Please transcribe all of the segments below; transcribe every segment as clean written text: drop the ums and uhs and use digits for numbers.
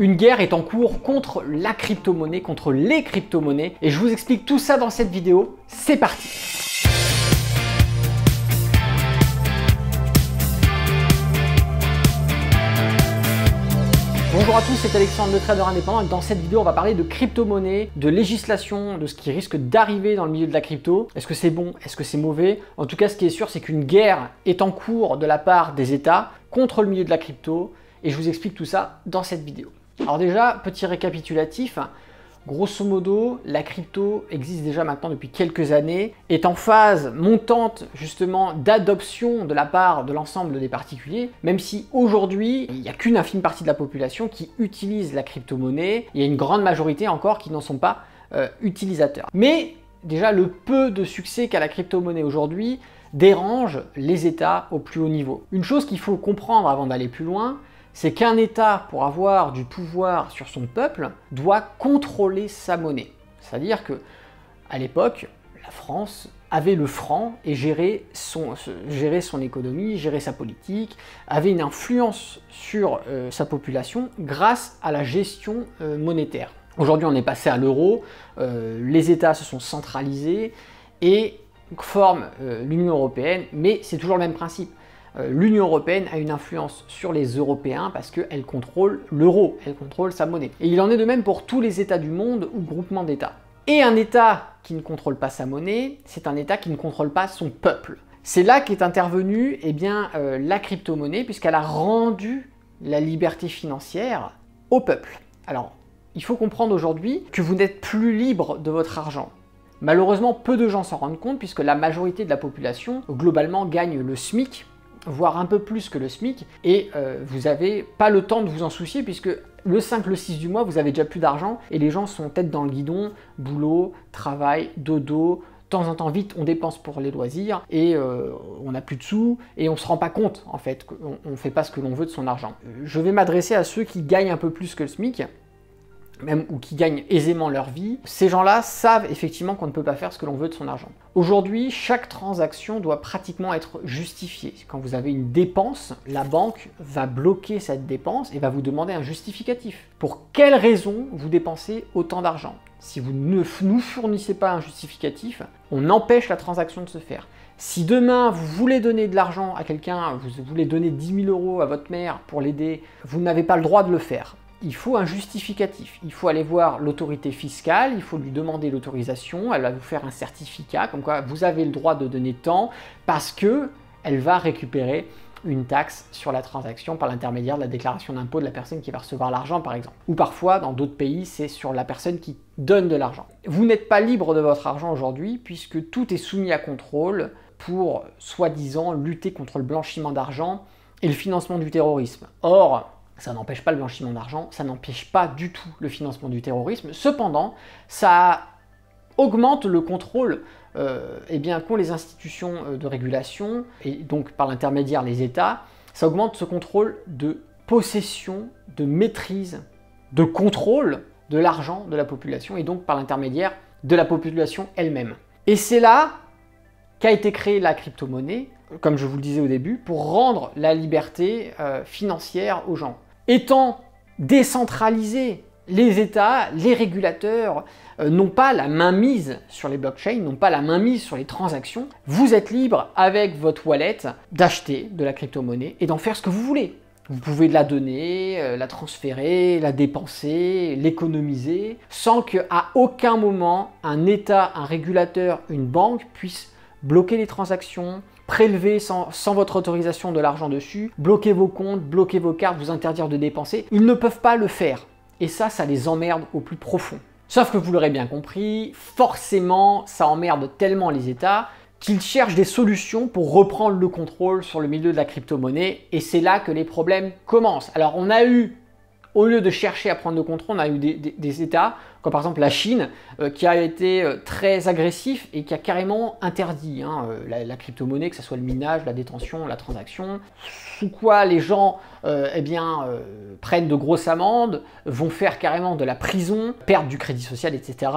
Une guerre est en cours contre la crypto-monnaie, contre les crypto-monnaies, et je vous explique tout ça dans cette vidéo. C'est parti! Bonjour à tous, c'est Alexandre, le trader indépendant, et dans cette vidéo on va parler de crypto-monnaie, de législation, de ce qui risque d'arriver dans le milieu de la crypto. Est-ce que c'est bon? Est-ce que c'est mauvais? En tout cas, ce qui est sûr, c'est qu'une guerre est en cours de la part des États contre le milieu de la crypto, et je vous explique tout ça dans cette vidéo. Alors déjà, petit récapitulatif, grosso modo, la crypto existe déjà maintenant depuis quelques années, est en phase montante justement d'adoption de la part de l'ensemble des particuliers, même si aujourd'hui, il n'y a qu'une infime partie de la population qui utilise la crypto-monnaie, il y a une grande majorité encore qui n'en sont pas utilisateurs. Mais déjà, le peu de succès qu'a la crypto-monnaie aujourd'hui dérange les États au plus haut niveau. Une chose qu'il faut comprendre avant d'aller plus loin, c'est qu'un État, pour avoir du pouvoir sur son peuple, doit contrôler sa monnaie. C'est-à-dire que, à l'époque, la France avait le franc et gérait son économie, gérait sa politique, avait une influence sur sa population grâce à la gestion monétaire. Aujourd'hui, on est passé à l'euro, les États se sont centralisés et forment l'Union européenne, mais c'est toujours le même principe. L'Union européenne a une influence sur les Européens parce qu'elle contrôle l'euro, elle contrôle sa monnaie. Et il en est de même pour tous les États du monde ou groupements d'États. Et un État qui ne contrôle pas sa monnaie, c'est un État qui ne contrôle pas son peuple. C'est là qu'est intervenue la crypto-monnaie, puisqu'elle a rendu la liberté financière au peuple. Alors, il faut comprendre aujourd'hui que vous n'êtes plus libre de votre argent. Malheureusement, peu de gens s'en rendent compte, puisque la majorité de la population, globalement, gagne le SMIC, voire un peu plus que le SMIC, et vous n'avez pas le temps de vous en soucier, puisque le 5, le 6 du mois, vous avez déjà plus d'argent, et les gens sont tête dans le guidon, boulot, travail, dodo, de temps en temps vite on dépense pour les loisirs, et on n'a plus de sous, et on ne se rend pas compte en fait, qu'on ne fait pas ce que l'on veut de son argent. Je vais m'adresser à ceux qui gagnent un peu plus que le SMIC, même ou qui gagnent aisément leur vie. Ces gens-là savent effectivement qu'on ne peut pas faire ce que l'on veut de son argent. Aujourd'hui, chaque transaction doit pratiquement être justifiée. Quand vous avez une dépense, la banque va bloquer cette dépense et va vous demander un justificatif. Pour quelle raison vous dépensez autant d'argent? Si vous ne nous fournissez pas un justificatif, on empêche la transaction de se faire. Si demain vous voulez donner de l'argent à quelqu'un, vous voulez donner 10 000 € à votre mère pour l'aider, vous n'avez pas le droit de le faire. Il faut un justificatif. Il faut aller voir l'autorité fiscale, il faut lui demander l'autorisation, elle va vous faire un certificat, comme quoi vous avez le droit de donner tant, parce que elle va récupérer une taxe sur la transaction par l'intermédiaire de la déclaration d'impôt de la personne qui va recevoir l'argent, par exemple. Ou parfois, dans d'autres pays, c'est sur la personne qui donne de l'argent. Vous n'êtes pas libre de votre argent aujourd'hui, puisque tout est soumis à contrôle pour, soi-disant, lutter contre le blanchiment d'argent et le financement du terrorisme. Or, ça n'empêche pas le blanchiment d'argent, ça n'empêche pas du tout le financement du terrorisme. Cependant, ça augmente le contrôle qu'ont les institutions de régulation, et donc par l'intermédiaire les États, ça augmente ce contrôle de possession, de maîtrise, de contrôle de l'argent de la population, et donc par l'intermédiaire de la population elle-même. Et c'est là qu'a été créée la crypto-monnaie, comme je vous le disais au début, pour rendre la liberté financière aux gens. Étant décentralisés, les États, les régulateurs n'ont pas la main mise sur les blockchains, n'ont pas la main mise sur les transactions. Vous êtes libre avec votre wallet d'acheter de la crypto-monnaie et d'en faire ce que vous voulez. Vous pouvez la donner, la transférer, la dépenser, l'économiser, sans qu'à aucun moment un État, un régulateur, une banque puisse bloquer les transactions, prélever sans votre autorisation de l'argent dessus, bloquer vos comptes, bloquer vos cartes, vous interdire de dépenser. Ils ne peuvent pas le faire. Et ça les emmerde au plus profond. Sauf que vous l'aurez bien compris, forcément, ça emmerde tellement les États qu'ils cherchent des solutions pour reprendre le contrôle sur le milieu de la crypto-monnaie. Et c'est là que les problèmes commencent. Alors on a eu, au lieu de chercher à prendre le contrôle, on a eu des États, comme par exemple la Chine, qui a été très agressif et qui a carrément interdit la crypto-monnaie, que ce soit le minage, la détention, la transaction, sous quoi les gens prennent de grosses amendes, vont faire carrément de la prison, perdre du crédit social, etc.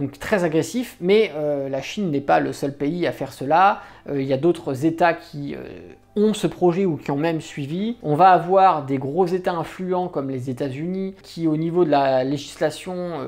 Donc très agressif, mais la Chine n'est pas le seul pays à faire cela. Il y a d'autres États qui ont ce projet ou qui ont même suivi. On va avoir des gros États influents comme les États-Unis qui, au niveau de la législation,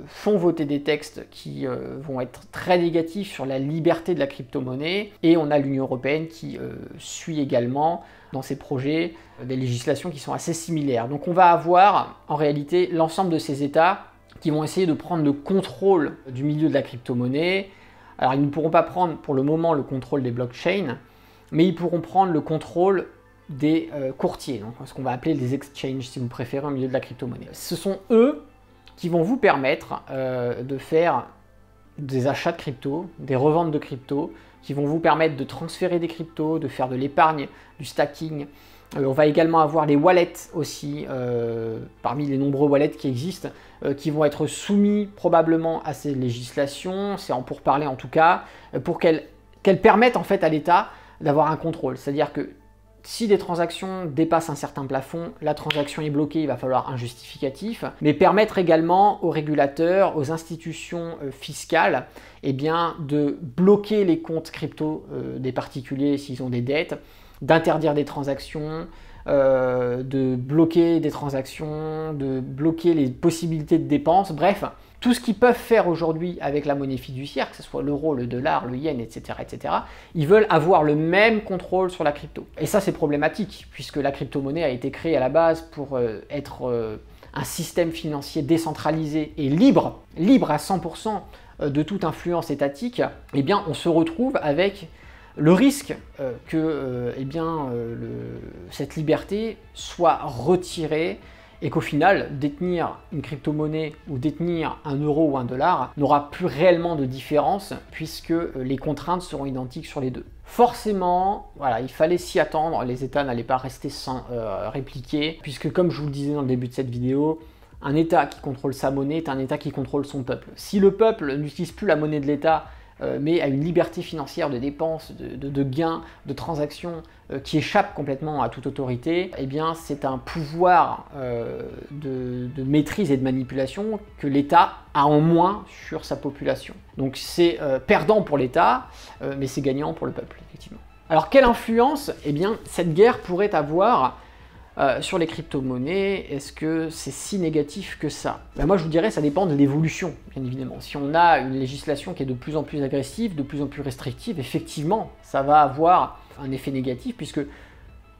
font voter des textes qui vont être très négatifs sur la liberté de la crypto-monnaie. Et on a l'Union européenne qui suit également dans ses projets des législations qui sont assez similaires. Donc on va avoir en réalité l'ensemble de ces États qui vont essayer de prendre le contrôle du milieu de la crypto-monnaie. Alors ils ne pourront pas prendre pour le moment le contrôle des blockchains, mais ils pourront prendre le contrôle des courtiers, donc ce qu'on va appeler les exchanges si vous préférez au milieu de la crypto-monnaie. Ce sont eux qui vont vous permettre de faire des achats de crypto, des reventes de crypto, qui vont vous permettre de transférer des cryptos, de faire de l'épargne, du stacking. On va également avoir les wallets aussi, parmi les nombreux wallets qui existent, qui vont être soumis probablement à ces législations, c'est en pourparlers en tout cas, pour qu'elles permettent en fait à l'État d'avoir un contrôle. C'est-à-dire que si des transactions dépassent un certain plafond, la transaction est bloquée, il va falloir un justificatif, mais permettre également aux régulateurs, aux institutions fiscales, eh bien, de bloquer les comptes crypto des particuliers s'ils ont des dettes, d'interdire des transactions, de bloquer des transactions, de bloquer les possibilités de dépenses, bref, tout ce qu'ils peuvent faire aujourd'hui avec la monnaie fiduciaire, que ce soit l'euro, le dollar, le yen, etc., ils veulent avoir le même contrôle sur la crypto. Et ça, c'est problématique, puisque la crypto-monnaie a été créée à la base pour être un système financier décentralisé et libre à 100% de toute influence étatique. Eh bien, on se retrouve avec le risque que cette liberté soit retirée et qu'au final, détenir une crypto-monnaie ou détenir un euro ou un dollar n'aura plus réellement de différence puisque les contraintes seront identiques sur les deux. Forcément, voilà, il fallait s'y attendre, les États n'allaient pas rester sans répliquer puisque comme je vous le disais dans le début de cette vidéo, un État qui contrôle sa monnaie est un État qui contrôle son peuple. Si le peuple n'utilise plus la monnaie de l'État mais à une liberté financière de dépenses, de gains, de transactions qui échappe complètement à toute autorité, eh bien c'est un pouvoir de maîtrise et de manipulation que l'État a en moins sur sa population. Donc c'est perdant pour l'État, mais c'est gagnant pour le peuple, effectivement. Alors quelle influence eh bien, cette guerre pourrait avoir sur les crypto-monnaies? Est-ce que c'est si négatif que ça? Moi je vous dirais ça dépend de l'évolution, bien évidemment. Si on a une législation qui est de plus en plus agressive, de plus en plus restrictive, effectivement ça va avoir un effet négatif puisque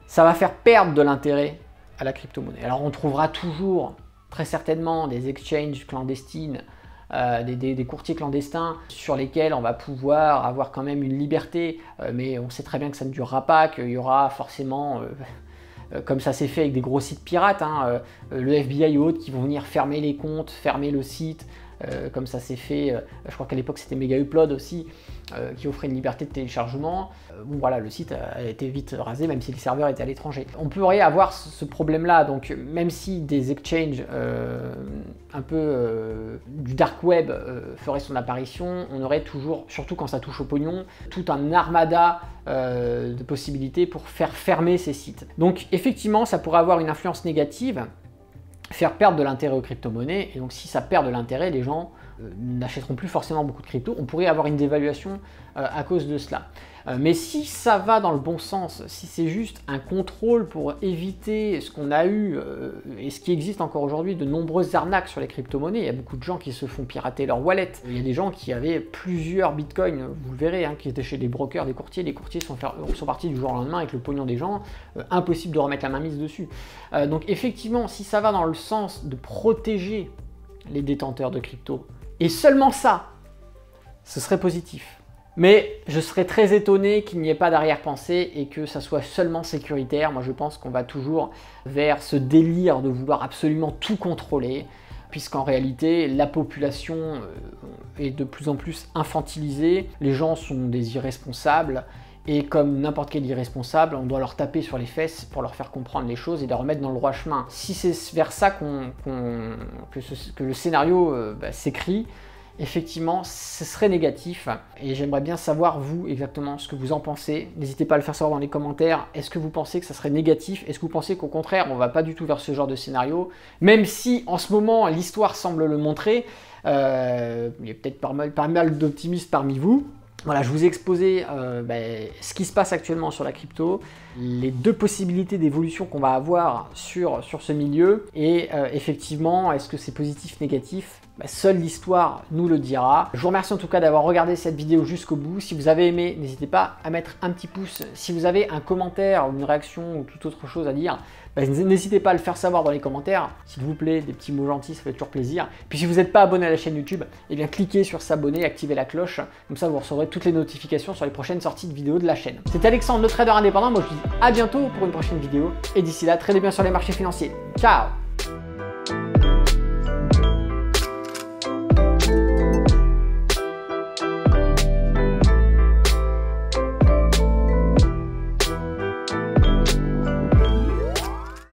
ça va faire perdre de l'intérêt à la crypto-monnaie. Alors on trouvera toujours très certainement des exchanges clandestines, des courtiers clandestins sur lesquels on va pouvoir avoir quand même une liberté, mais on sait très bien que ça ne durera pas, qu'il y aura forcément comme ça s'est fait avec des gros sites pirates, le FBI et autres qui vont venir fermer les comptes, fermer le site, comme ça s'est fait, je crois qu'à l'époque c'était Mega Upload aussi, qui offrait une liberté de téléchargement. Bon voilà, le site a été vite rasé, même si les serveurs étaient à l'étranger. On pourrait avoir ce problème-là, donc même si des exchanges un peu du dark web feraient son apparition, on aurait toujours, surtout quand ça touche au pognon, tout un armada de possibilités pour faire fermer ces sites. Donc effectivement, ça pourrait avoir une influence négative, faire perdre de l'intérêt aux crypto-monnaies, et donc si ça perd de l'intérêt, les gens n'achèteront plus forcément beaucoup de crypto. On pourrait avoir une dévaluation à cause de cela. Mais si ça va dans le bon sens, si c'est juste un contrôle pour éviter ce qu'on a eu et ce qui existe encore aujourd'hui, de nombreuses arnaques sur les crypto-monnaies, il y a beaucoup de gens qui se font pirater leur wallet. Il y a des gens qui avaient plusieurs bitcoins, vous le verrez, qui étaient chez des brokers, des courtiers. Les courtiers sont partis du jour au lendemain avec le pognon des gens, impossible de remettre la main mise dessus. Donc effectivement, si ça va dans le sens de protéger les détenteurs de crypto, et seulement ça, ce serait positif. Mais je serais très étonné qu'il n'y ait pas d'arrière-pensée et que ça soit seulement sécuritaire. Moi je pense qu'on va toujours vers ce délire de vouloir absolument tout contrôler, puisqu'en réalité la population est de plus en plus infantilisée, les gens sont des irresponsables, et comme n'importe quel irresponsable, on doit leur taper sur les fesses pour leur faire comprendre les choses et les remettre dans le droit chemin. Si c'est vers ça que le scénario s'écrit, effectivement, ce serait négatif. Et j'aimerais bien savoir, vous, exactement, ce que vous en pensez. N'hésitez pas à le faire savoir dans les commentaires. Est-ce que vous pensez que ça serait négatif? Est-ce que vous pensez qu'au contraire, on ne va pas du tout vers ce genre de scénario? Même si, en ce moment, l'histoire semble le montrer, il y a peut-être pas mal d'optimistes parmi vous. Voilà, je vous ai exposé ce qui se passe actuellement sur la crypto, les deux possibilités d'évolution qu'on va avoir sur ce milieu et effectivement, est-ce que c'est positif, négatif? Seule l'histoire nous le dira. Je vous remercie en tout cas d'avoir regardé cette vidéo jusqu'au bout. Si vous avez aimé, n'hésitez pas à mettre un petit pouce. Si vous avez un commentaire ou une réaction ou toute autre chose à dire, n'hésitez pas à le faire savoir dans les commentaires. S'il vous plaît, des petits mots gentils, ça fait toujours plaisir. Puis si vous n'êtes pas abonné à la chaîne YouTube, eh bien cliquez sur s'abonner, activez la cloche. Comme ça, vous recevrez toutes les notifications sur les prochaines sorties de vidéos de la chaîne. C'était Alexandre, le trader indépendant. Moi, je vous dis à bientôt pour une prochaine vidéo. Et d'ici là, tradez bien sur les marchés financiers. Ciao!